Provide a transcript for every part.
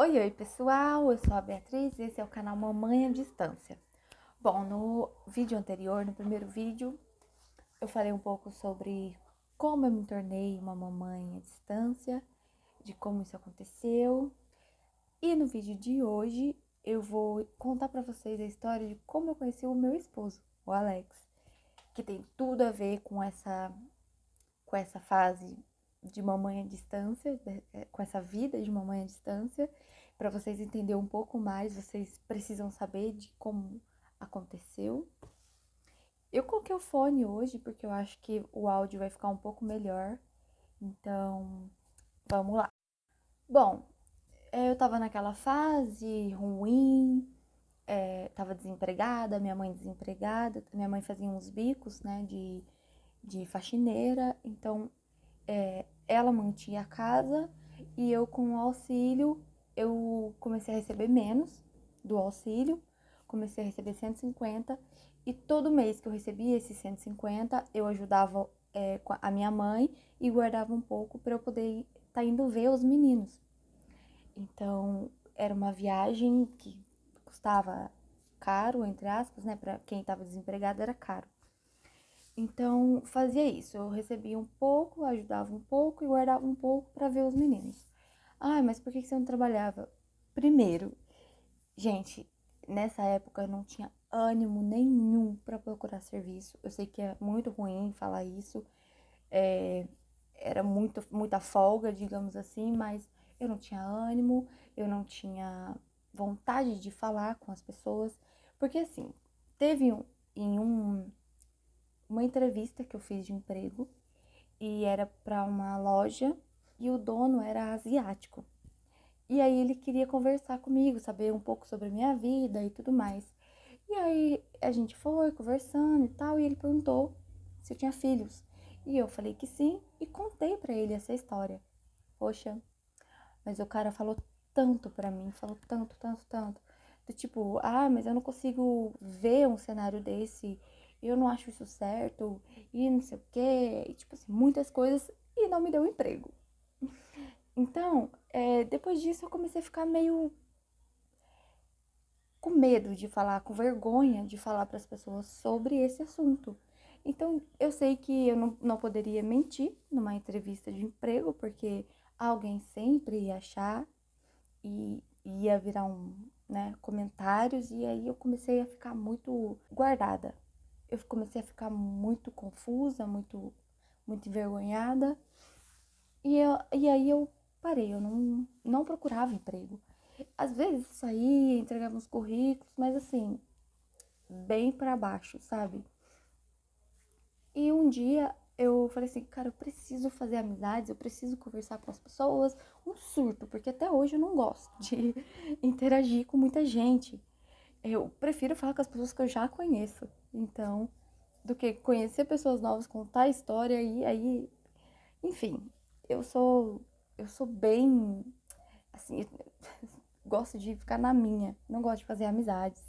Oi, oi pessoal, eu sou a Beatriz e esse é o canal Mamãe à Distância. Bom, no vídeo anterior, no primeiro vídeo, eu falei um pouco sobre como eu me tornei uma mamãe à distância, de como isso aconteceu. E no vídeo de hoje, eu vou contar pra vocês a história de como eu conheci o meu esposo, o Alex, que tem tudo a ver com essa fase de mamãe à distância, com essa vida de mamãe à distância. Para vocês entenderem um pouco mais, vocês precisam saber de como aconteceu. Eu coloquei o fone hoje porque eu acho que o áudio vai ficar um pouco melhor. Então, vamos lá. Bom, eu tava naquela fase ruim, tava desempregada, minha mãe desempregada, minha mãe fazia uns bicos, né, de faxineira, então ela mantinha a casa e eu com o auxílio, eu comecei a receber menos do auxílio, comecei a receber 150 e todo mês que eu recebia esses 150, eu ajudava a minha mãe e guardava um pouco para eu poder estar indo ver os meninos. Então, era uma viagem que custava caro, entre aspas, né? Para quem estava desempregado era caro. Então, fazia isso. Eu recebia um pouco, ajudava um pouco e guardava um pouco para ver os meninos. Ai, mas por que você não trabalhava? Primeiro, gente, nessa época eu não tinha ânimo nenhum para procurar serviço. Eu sei que é muito ruim falar isso. É, era muita folga, digamos assim, mas eu não tinha ânimo, eu não tinha vontade de falar com as pessoas. Porque assim, teve em uma entrevista que eu fiz de emprego e era para uma loja e o dono era asiático. E aí ele queria conversar comigo, saber um pouco sobre a minha vida e tudo mais. E aí a gente foi conversando e tal, e ele perguntou se eu tinha filhos. E eu falei que sim e contei para ele essa história. Poxa, mas o cara falou tanto pra mim, falou tanto, tanto, tanto. Do tipo, mas eu não consigo ver um cenário desse, eu não acho isso certo, e não sei o quê, e tipo assim, muitas coisas, e não me deu emprego. Então, depois disso eu comecei a ficar meio com medo de falar, com vergonha de falar para as pessoas sobre esse assunto. Então, eu sei que eu não poderia mentir numa entrevista de emprego, porque alguém sempre ia achar e ia virar comentários, e aí eu comecei a ficar muito guardada. Eu comecei a ficar muito confusa, muito envergonhada, e aí eu parei, eu não procurava emprego. Às vezes saía, entregava uns currículos, mas assim, bem pra baixo, sabe? E um dia eu falei assim, cara, eu preciso fazer amizades, eu preciso conversar com as pessoas. Um surto, porque até hoje eu não gosto de interagir com muita gente. Eu prefiro falar com as pessoas que eu já conheço. Então, do que conhecer pessoas novas, contar a história e aí, enfim, eu sou eu sou bem assim, gosto de ficar na minha, não gosto de fazer amizades.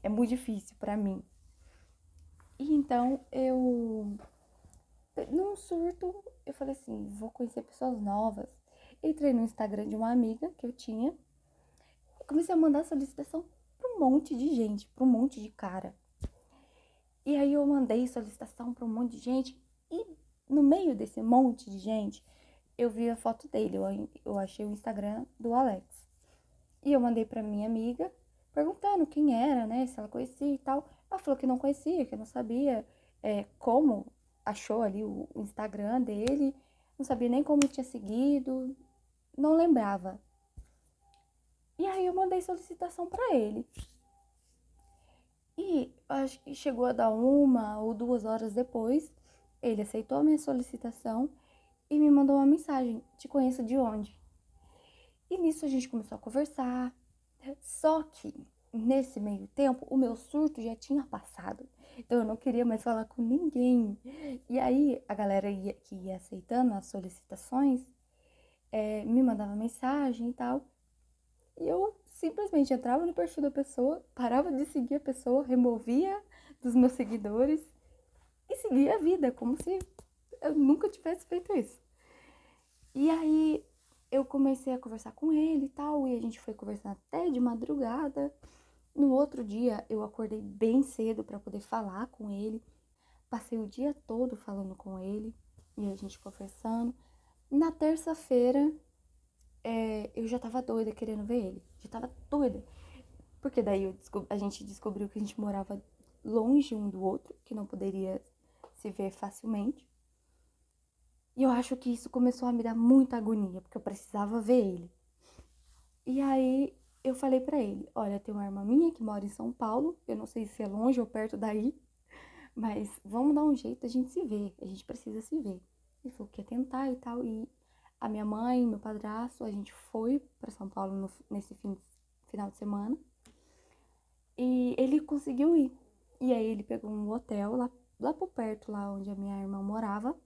É muito difícil pra mim. E então num surto, eu falei assim, vou conhecer pessoas novas. Entrei no Instagram de uma amiga que eu tinha, comecei a mandar solicitação pra um monte de gente, pra um monte de cara. E aí eu mandei solicitação pra um monte de gente e no meio desse monte de gente, eu vi a foto dele, eu achei o Instagram do Alex. E eu mandei pra minha amiga, perguntando quem era, né, se ela conhecia e tal. Ela falou que não conhecia, que não sabia como achou ali o Instagram dele, não sabia nem como tinha seguido, não lembrava. E aí eu mandei solicitação pra ele. E acho que chegou a dar 1 ou 2 horas depois, ele aceitou a minha solicitação e me mandou uma mensagem: te conheço de onde? E nisso a gente começou a conversar. Só que nesse meio tempo o meu surto já tinha passado. Então eu não queria mais falar com ninguém. E aí a galera que ia aceitando as solicitações me mandava mensagem e tal. E eu simplesmente entrava no perfil da pessoa, parava de seguir a pessoa, removia dos meus seguidores e seguia a vida, como se eu nunca tivesse feito isso. E aí eu comecei a conversar com ele e tal, e a gente foi conversando até de madrugada. No outro dia, eu acordei bem cedo para poder falar com ele. Passei o dia todo falando com ele e a gente conversando. Na terça-feira, eu já tava doida querendo ver ele. Já tava doida. Porque daí a gente descobriu que a gente morava longe um do outro, que não poderia se ver facilmente. E eu acho que isso começou a me dar muita agonia, porque eu precisava ver ele. E aí eu falei pra ele: olha, tem uma irmã minha que mora em São Paulo, eu não sei se é longe ou perto daí, mas vamos dar um jeito a gente se ver, a gente precisa se ver. Ele falou que ia tentar e tal, e a minha mãe, meu padrasto, a gente foi pra São Paulo nesse final de semana, e ele conseguiu ir. E aí ele pegou um hotel lá por perto, lá onde a minha irmã morava.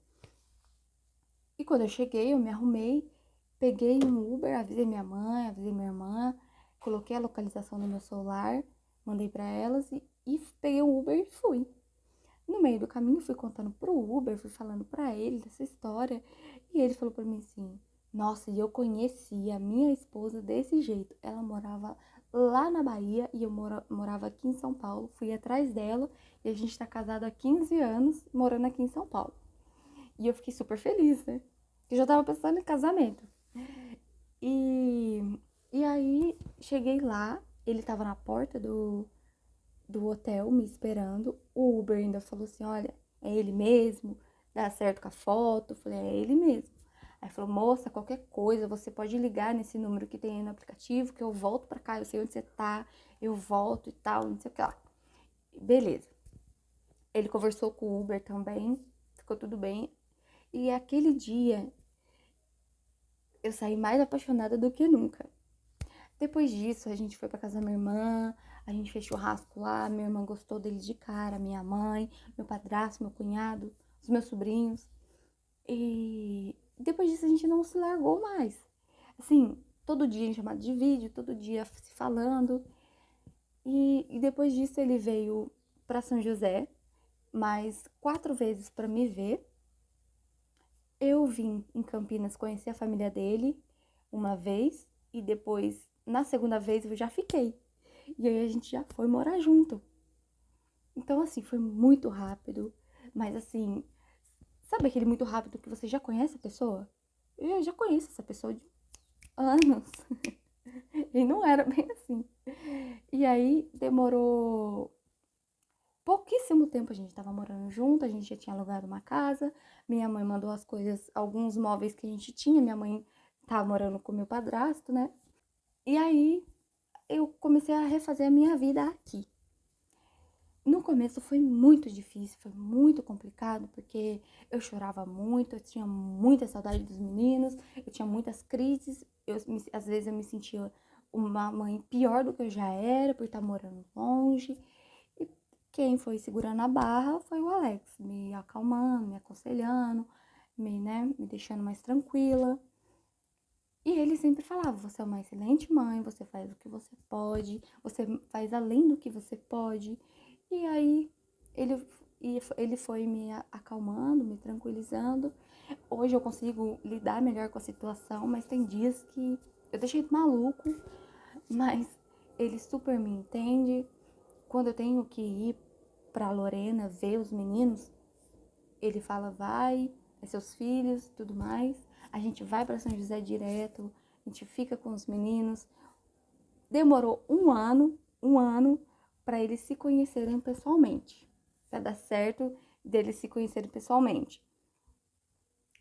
E quando eu cheguei, eu me arrumei, peguei um Uber, avisei minha mãe, avisei minha irmã, coloquei a localização no meu celular, mandei pra elas e peguei o Uber e fui. No meio do caminho, fui contando pro Uber, fui falando pra ele dessa história. E ele falou pra mim assim: nossa, e eu conheci a minha esposa desse jeito. Ela morava lá na Bahia e eu morava aqui em São Paulo. Fui atrás dela e a gente tá casado há 15 anos, morando aqui em São Paulo. E eu fiquei super feliz, né? Eu já tava pensando em casamento. E, e aí, cheguei lá, ele tava na porta do hotel me esperando. O Uber ainda falou assim: olha, é ele mesmo, dá certo com a foto. Eu falei: é ele mesmo. Aí falou: moça, qualquer coisa, você pode ligar nesse número que tem aí no aplicativo, que eu volto pra cá, eu sei onde você tá, eu volto e tal, não sei o que lá. Beleza. Ele conversou com o Uber também, ficou tudo bem. E aquele dia eu saí mais apaixonada do que nunca. Depois disso, a gente foi pra casa da minha irmã, a gente fez churrasco lá, minha irmã gostou dele de cara, minha mãe, meu padrasto, meu cunhado, os meus sobrinhos. E depois disso a gente não se largou mais. Assim, todo dia em chamada de vídeo, todo dia se falando. E depois disso ele veio pra São José mais 4 vezes pra me ver. Eu vim em Campinas conhecer a família dele uma vez e depois, na segunda vez, eu já fiquei. E aí a gente já foi morar junto. Então, assim, foi muito rápido. Mas, assim, sabe aquele muito rápido que você já conhece a pessoa? Eu já conheço essa pessoa de anos. E não era bem assim. E aí demorou pouquíssimo tempo. A gente tava morando junto, a gente já tinha alugado uma casa. Minha mãe mandou as coisas, alguns móveis que a gente tinha. Minha mãe tava morando com meu padrasto, né? E aí eu comecei a refazer a minha vida aqui. No começo foi muito difícil, foi muito complicado, porque eu chorava muito, eu tinha muita saudade dos meninos, eu tinha muitas crises, às vezes eu me sentia uma mãe pior do que eu já era, por estar morando longe. E quem foi segurando a barra foi o Alex, me acalmando, me aconselhando, me deixando mais tranquila. E ele sempre falava: você é uma excelente mãe, você faz o que você faz além do que você pode. E aí ele, ele foi me acalmando, me tranquilizando. Hoje eu consigo lidar melhor com a situação, mas tem dias que eu deixei ele maluco, mas ele super me entende. Quando eu tenho que ir pra Lorena ver os meninos, ele fala: vai, é seus filhos, tudo mais. A gente vai para São José direto, a gente fica com os meninos. Demorou um ano para eles se conhecerem pessoalmente, para dar certo deles se conhecerem pessoalmente.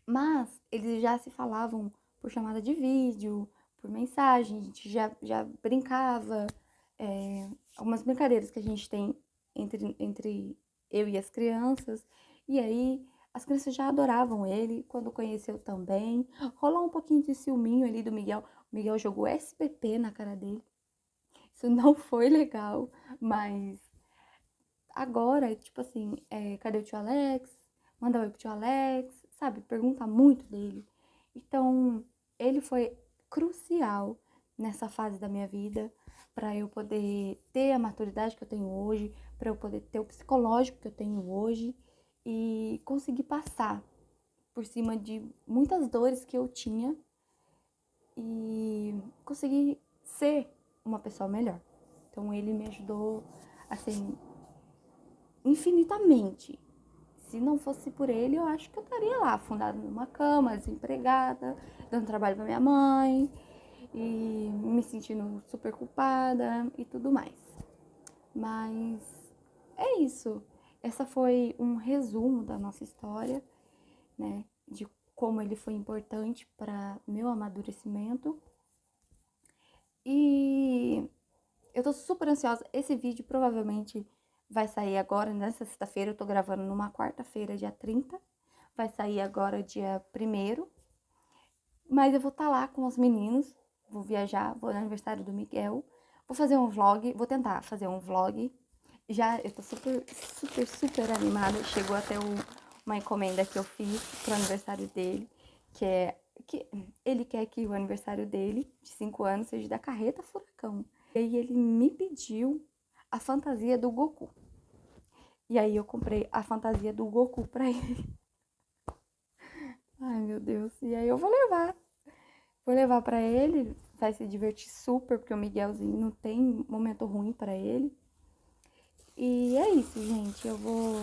Mas eles já se falavam por chamada de vídeo, por mensagem, a gente já brincava, algumas brincadeiras que a gente tem entre eu e as crianças. E aí as crianças já adoravam ele, quando conheceu também. Rolou um pouquinho de ciúminho ali do Miguel. O Miguel jogou SPP na cara dele. Isso não foi legal, mas agora, tipo assim, cadê o tio Alex? Manda oi pro tio Alex, sabe? Pergunta muito dele. Então, ele foi crucial nessa fase da minha vida para eu poder ter a maturidade que eu tenho hoje, para eu poder ter o psicológico que eu tenho hoje e conseguir passar por cima de muitas dores que eu tinha e consegui ser uma pessoa melhor. Então ele me ajudou, assim, infinitamente. Se não fosse por ele, eu acho que eu estaria lá, afundada numa cama, desempregada, dando trabalho pra minha mãe e me sentindo super culpada e tudo mais. Mas é isso. Essa foi um resumo da nossa história, né? De como ele foi importante para meu amadurecimento. E eu tô super ansiosa. Esse vídeo provavelmente vai sair agora, nessa sexta-feira. Eu tô gravando numa quarta-feira, dia 30. Vai sair agora, dia 1º. Mas eu vou estar lá com os meninos. Vou viajar, vou no aniversário do Miguel. Vou fazer um vlog, vou tentar fazer um vlog. Já, eu tô super, super, super animada. Chegou até uma encomenda que eu fiz pro aniversário dele, que ele quer que o aniversário dele, de 5 anos, seja da Carreta Furacão. E aí ele me pediu a fantasia do Goku. E aí eu comprei a fantasia do Goku pra ele. Ai, meu Deus. E aí eu vou levar. Vou levar pra ele. Vai se divertir super, porque o Miguelzinho não tem momento ruim pra ele. E é isso, gente. Eu vou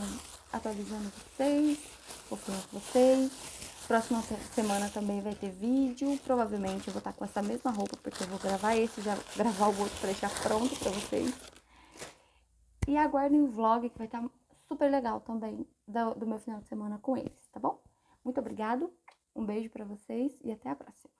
atualizando vocês, vou falando com vocês. Próxima semana também vai ter vídeo. Provavelmente eu vou estar com essa mesma roupa, porque eu vou gravar esse, já gravar o outro pra deixar pronto pra vocês. E aguardem o vlog, que vai estar super legal também, do meu final de semana com eles, tá bom? Muito obrigado, um beijo pra vocês e até a próxima.